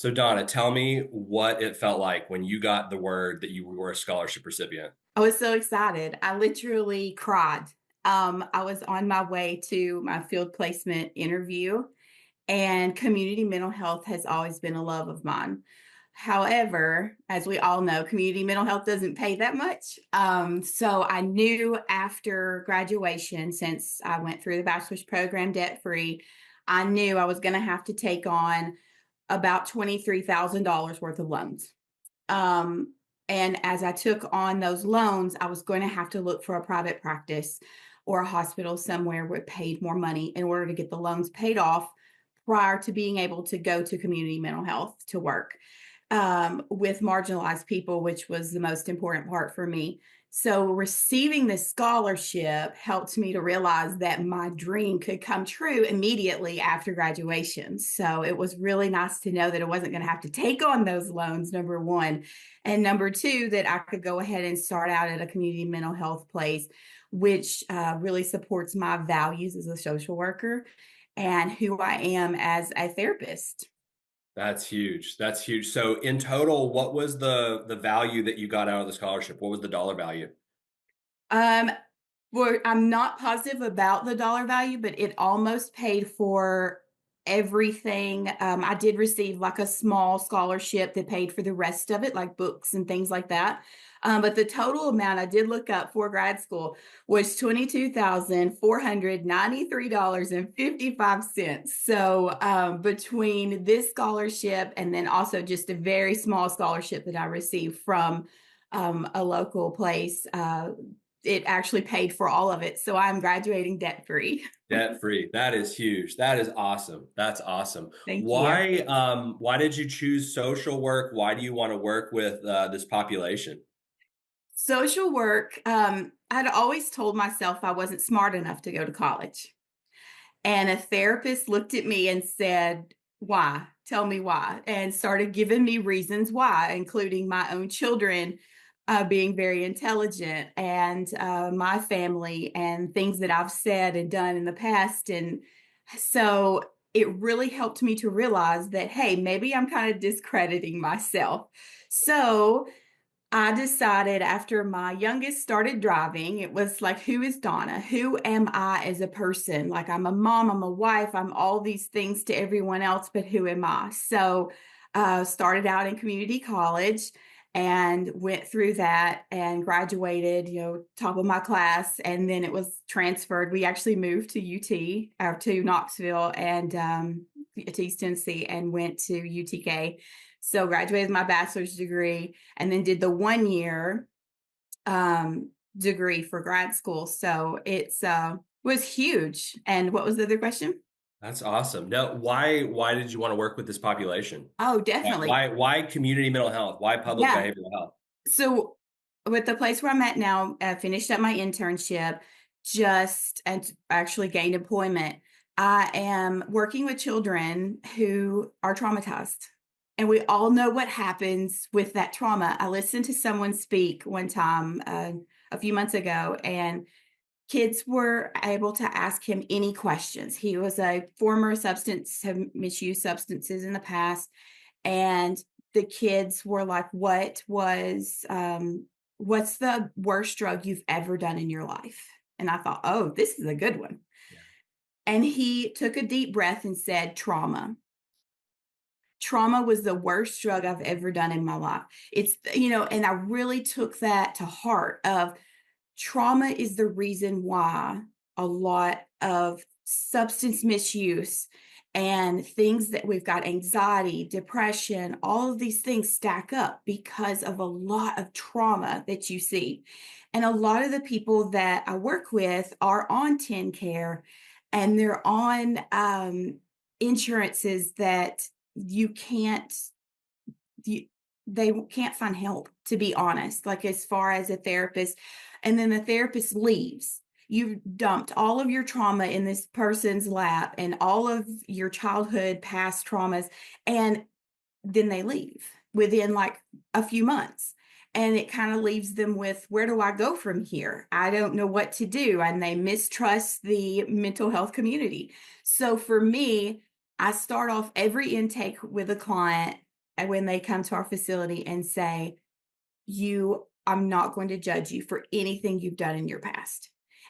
So Donna, tell me what it felt like when you got the word that you were a scholarship recipient. I was so excited. I literally cried. I was on my way to my field placement interview, and community mental health has always been a love of mine. However, as we all know, community mental health doesn't pay that much. So I knew after graduation, since I went through the bachelor's program debt free, I knew I was going to have to take on about $23,000 worth of loans. Um, and as I took on those loans, I was going to have to look for a private practice or a hospital somewhere where it paid more money in order to get the loans paid off prior to being able to go to community mental health to work with marginalized people, which was the most important part for me. So, receiving this scholarship helped me to realize that my dream could come true immediately after graduation. So, it was really nice to know that I wasn't going to have to take on those loans, number one. And number two, that I could go ahead and start out at a community mental health place, which really supports my values as a social worker and who I am as a therapist. That's huge. That's huge. So in total, what was the value that you got out of the scholarship? What was the dollar value? Um, well, I'm not positive about the dollar value, but it almost paid for everything. I did receive like a small scholarship that paid for the rest of it, like books and things like that. But the total amount I did look up for grad school was $22,493.55. So between this scholarship and then also just a very small scholarship that I received from a local place, it actually paid for all of it. So I'm graduating debt free. Debt free. That is huge. That is awesome. That's awesome. Thank you. Why did you choose social work? Why do you want to work with this population? Social work, I'd always told myself I wasn't smart enough to go to college. And a therapist looked at me and said, "Why? Tell me why." And started giving me reasons why, including my own children being very intelligent and my family and things that I've said and done in the past. And so it really helped me to realize that, hey, maybe I'm kind of discrediting myself. So I decided after my youngest started driving, it was like, who is Dawna? Who am I as a person? Like, I'm a mom, I'm a wife, I'm all these things to everyone else, but who am I? So, started out in community college and went through that and graduated, top of my class. And then it was transferred. We actually moved to UT, or to Knoxville and to East Tennessee, and went to UTK. So graduated with my bachelor's degree and then did the 1 year degree for grad school. So it's was huge. And what was the other question? That's awesome. Now, why did you want to work with this population? Oh, Why definitely. why, why community mental health? Why public Yeah. behavioral health? So with the place where I'm at now, I finished up my internship just and actually gained employment. I am working with children who are traumatized. And we all know what happens with that trauma. I listened to someone speak one time a few months ago, and kids were able to ask him any questions. He was a former substance, have misused substances in the past, and the kids were like, what's the worst drug you've ever done in your life? And I thought, oh, this is a good one. Yeah. And he took a deep breath and said, trauma. Trauma was the worst drug I've ever done in my life. And I really took that to heart of trauma is the reason why a lot of substance misuse and things that we've got anxiety, depression, all of these things stack up because of a lot of trauma that you see. And a lot of the people that I work with are on TN Care and they're on insurances that you can't you, they can't find help, to be honest, like as far as a therapist. And then the therapist leaves. You've dumped all of your trauma in this person's lap and all of your childhood past traumas, and then they leave within like a few months. And it kind of leaves them with, where do I go from here? I don't know what to do. And they mistrust the mental health community. So for me, I start off every intake with a client when they come to our facility and say, I'm not going to judge you for anything you've done in your past.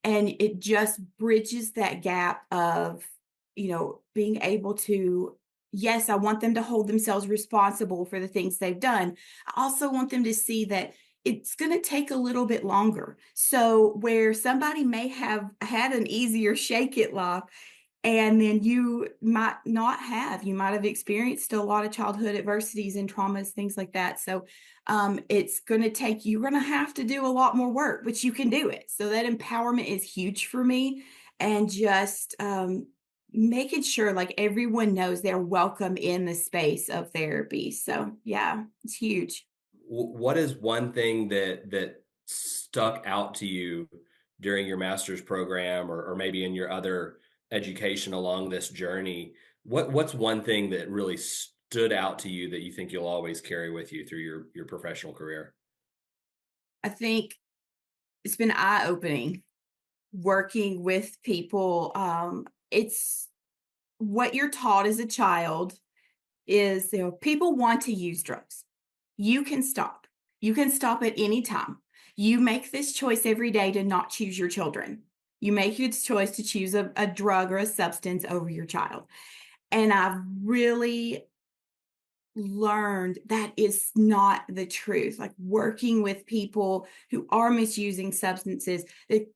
And it just bridges that gap of, being able to, yes, I want them to hold themselves responsible for the things they've done. I also want them to see that it's going to take a little bit longer. So, where somebody may have had an easier shake at life, and then you might not have. You might have experienced a lot of childhood adversities and traumas, things like that. So it's going to take, you're going to have to do a lot more work, but you can do it. So that empowerment is huge for me. And just making sure like everyone knows they're welcome in the space of therapy. So yeah, it's huge. What is one thing that stuck out to you during your master's program, or maybe in your other education along this journey? What's one thing that really stood out to you that you think you'll always carry with you through your professional career? I think it's been eye opening working with people. It's what you're taught as a child is, people want to use drugs. You can stop. You can stop at any time. You make this choice every day to not choose your children. You make this choice to choose a drug or a substance over your child. And I've really learned that is not the truth. Like working with people who are misusing substances, it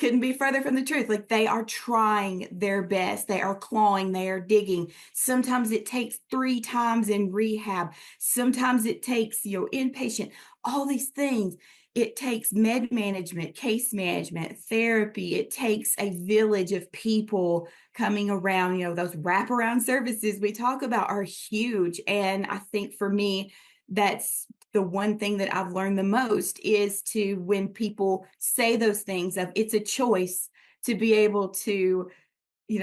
couldn't be further from the truth. Like they are trying their best. They are clawing, they are digging. Sometimes it takes 3 times in rehab. Sometimes it takes, inpatient, all these things. It takes med management, case management, therapy. It takes a village of people coming around. Those wraparound services we talk about are huge. And I think for me, that's the one thing that I've learned the most is to, when people say those things of it's a choice, to be able to,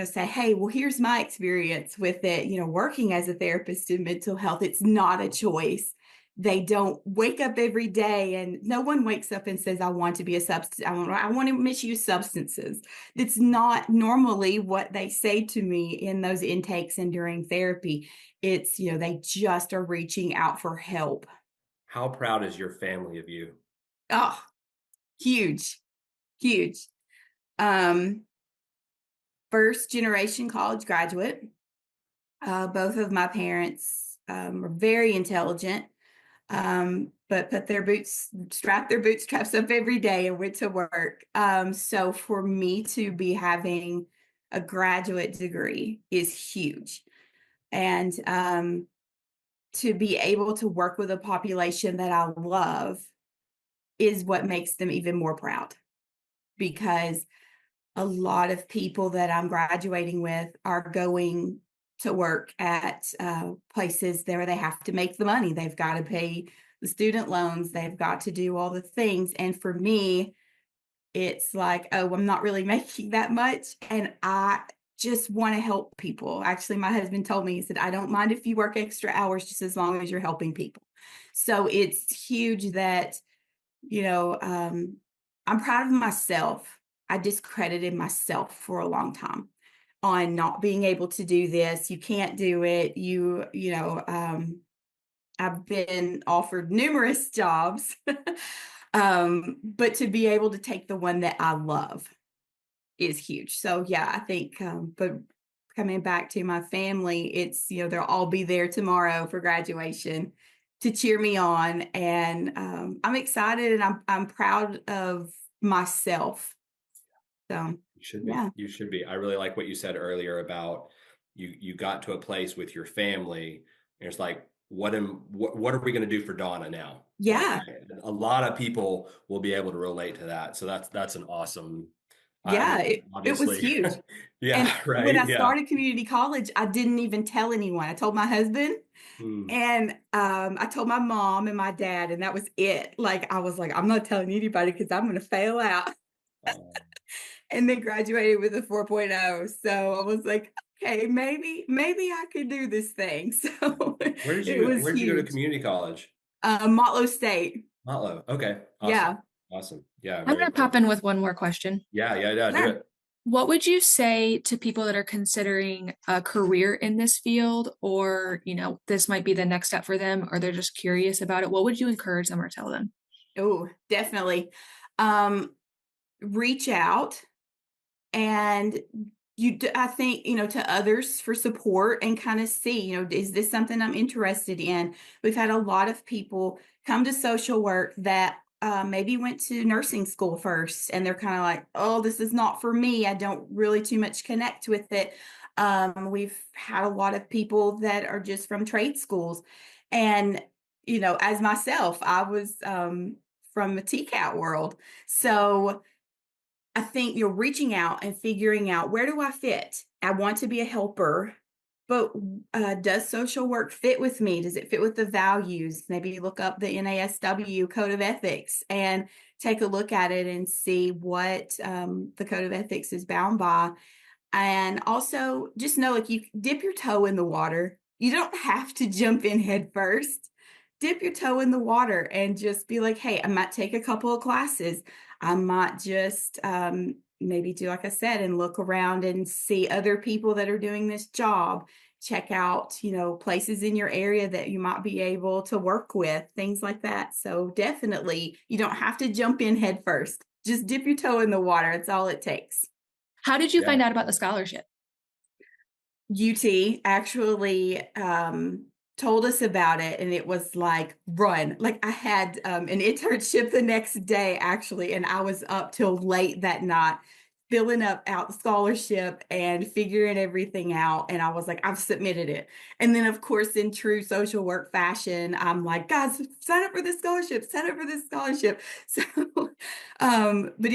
say, hey, well, here's my experience with it, working as a therapist in mental health. It's not a choice. They don't wake up every day, and no one wakes up and says, I want to be a substance. I want to misuse substances. It's not normally what they say to me in those intakes and during therapy. It's, they just are reaching out for help. How proud is your family of you? Oh, huge, huge. Um, First generation college graduate. Both of my parents were very intelligent, but strapped their bootstraps up every day and went to work. So for me to be having a graduate degree is huge. And to be able to work with a population that I love is what makes them even more proud, because a lot of people that I'm graduating with are going to work at places there where they have to make the money. They've got to pay the student loans. They've got to do all the things. And for me, it's like, oh, I'm not really making that much. And I just want to help people. Actually, my husband told me, he said, I don't mind if you work extra hours just as long as you're helping people. So it's huge that, I'm proud of myself. I discredited myself for a long time on not being able to do this. You can't do it. I've been offered numerous jobs, but to be able to take the one that I love is huge. So yeah, I think, but coming back to my family, it's, they'll all be there tomorrow for graduation to cheer me on. And I'm excited, and I'm proud of myself. So You should be. yeah. You should be. I really like what you said earlier about you got to a place with your family, and it's like, what are we going to do for Dawna now? Like Yeah. a lot of people will be able to relate to that. So that's an awesome. I Yeah. mean, It was obviously, huge. yeah, And when right, I yeah. started community college, I didn't even tell anyone. I told my husband, Hmm. and I told my mom and my dad, and that was it. Like, I was like, I'm not telling anybody because I'm going to fail out. Uh, And then graduated with a 4.0. So I was like, okay, maybe I could do this thing. So it was where did you go to huge. community college? Motlow State. Motlow. Okay, awesome, Yeah. awesome. Yeah, I'm very gonna cool. pop in with one more question. Yeah, yeah, yeah. Do Sure. it. What would you say to people that are considering a career in this field or, this might be the next step for them or they're just curious about it? What would you encourage them or tell them? Oh, definitely. Um, Reach out and I think, to others for support and kind of see, is this something I'm interested in? We've had a lot of people come to social work that maybe went to nursing school first and they're kind of like, oh, this is not for me. I don't really too much connect with it. We've had a lot of people that are just from trade schools. And, as myself, I was from the TCAT world. So I think you're reaching out and figuring out, where do I fit? I want to be a helper, but does social work fit with me? Does it fit with the values? Maybe look up the NASW Code of Ethics and take a look at it and see what the Code of Ethics is bound by. And also just know, like, you dip your toe in the water. You don't have to jump in head first. Dip your toe in the water and just be like, hey, I might take a couple of classes. I might just maybe do, like I said, and look around and see other people that are doing this job. Check out, places in your area that you might be able to work with, things like that. So definitely, you don't have to jump in head first. Just dip your toe in the water. It's all it takes. How did you Yeah. find out about the scholarship? UT actually told us about it, and it was like, run. Like, I had an internship the next day actually, and I was up till late that night filling up out the scholarship and figuring everything out. And I was like, I've submitted it. And then, of course, in true social work fashion, I'm like, guys, sign up for this scholarship, sign up for this scholarship. So but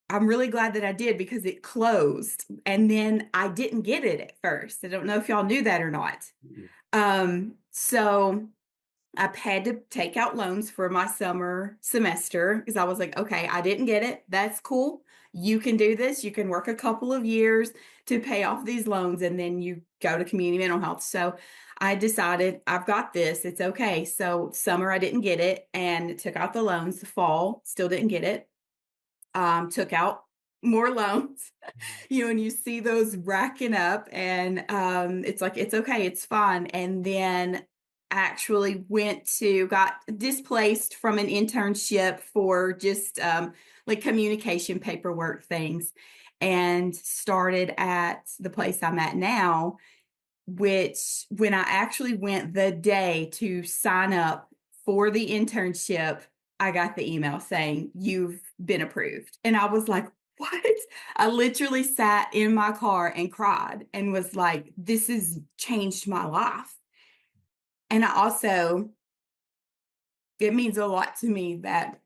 I'm really glad that I did, because it closed and then I didn't get it at first. I don't know if y'all knew that or not. Mhm. So I had to take out loans for my summer semester because I was like, okay, I didn't get it. That's cool. You can do this. You can work a couple of years to pay off these loans and then you go to community mental health. So I decided, I've got this. It's okay. So summer, I didn't get it and took out the loans. The fall, still didn't get it. Took out more loans, and you see those racking up, and it's like, it's okay, it's fine. And then actually got displaced from an internship for just like communication paperwork things, and started at the place I'm at now, which, when I actually went the day to sign up for the internship, I got the email saying, you've been approved. And I was like, what? I literally sat in my car and cried and was like, this has changed my life. And it means a lot to me that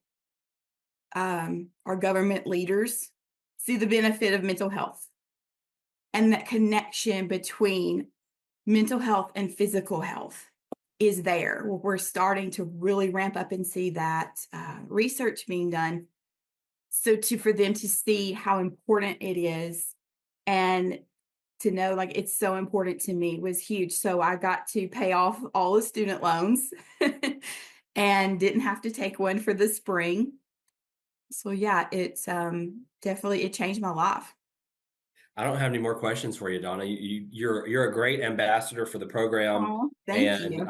our government leaders see the benefit of mental health and that connection between mental health and physical health is there. We're starting to really ramp up and see that research being done. So for them to see how important it is, and to know, like, it's so important to me, was huge. So I got to pay off all the student loans and didn't have to take one for the spring. So yeah, it's definitely, it changed my life. I don't have any more questions for you, Dawna. You're a great ambassador for the program, Oh, thank and you.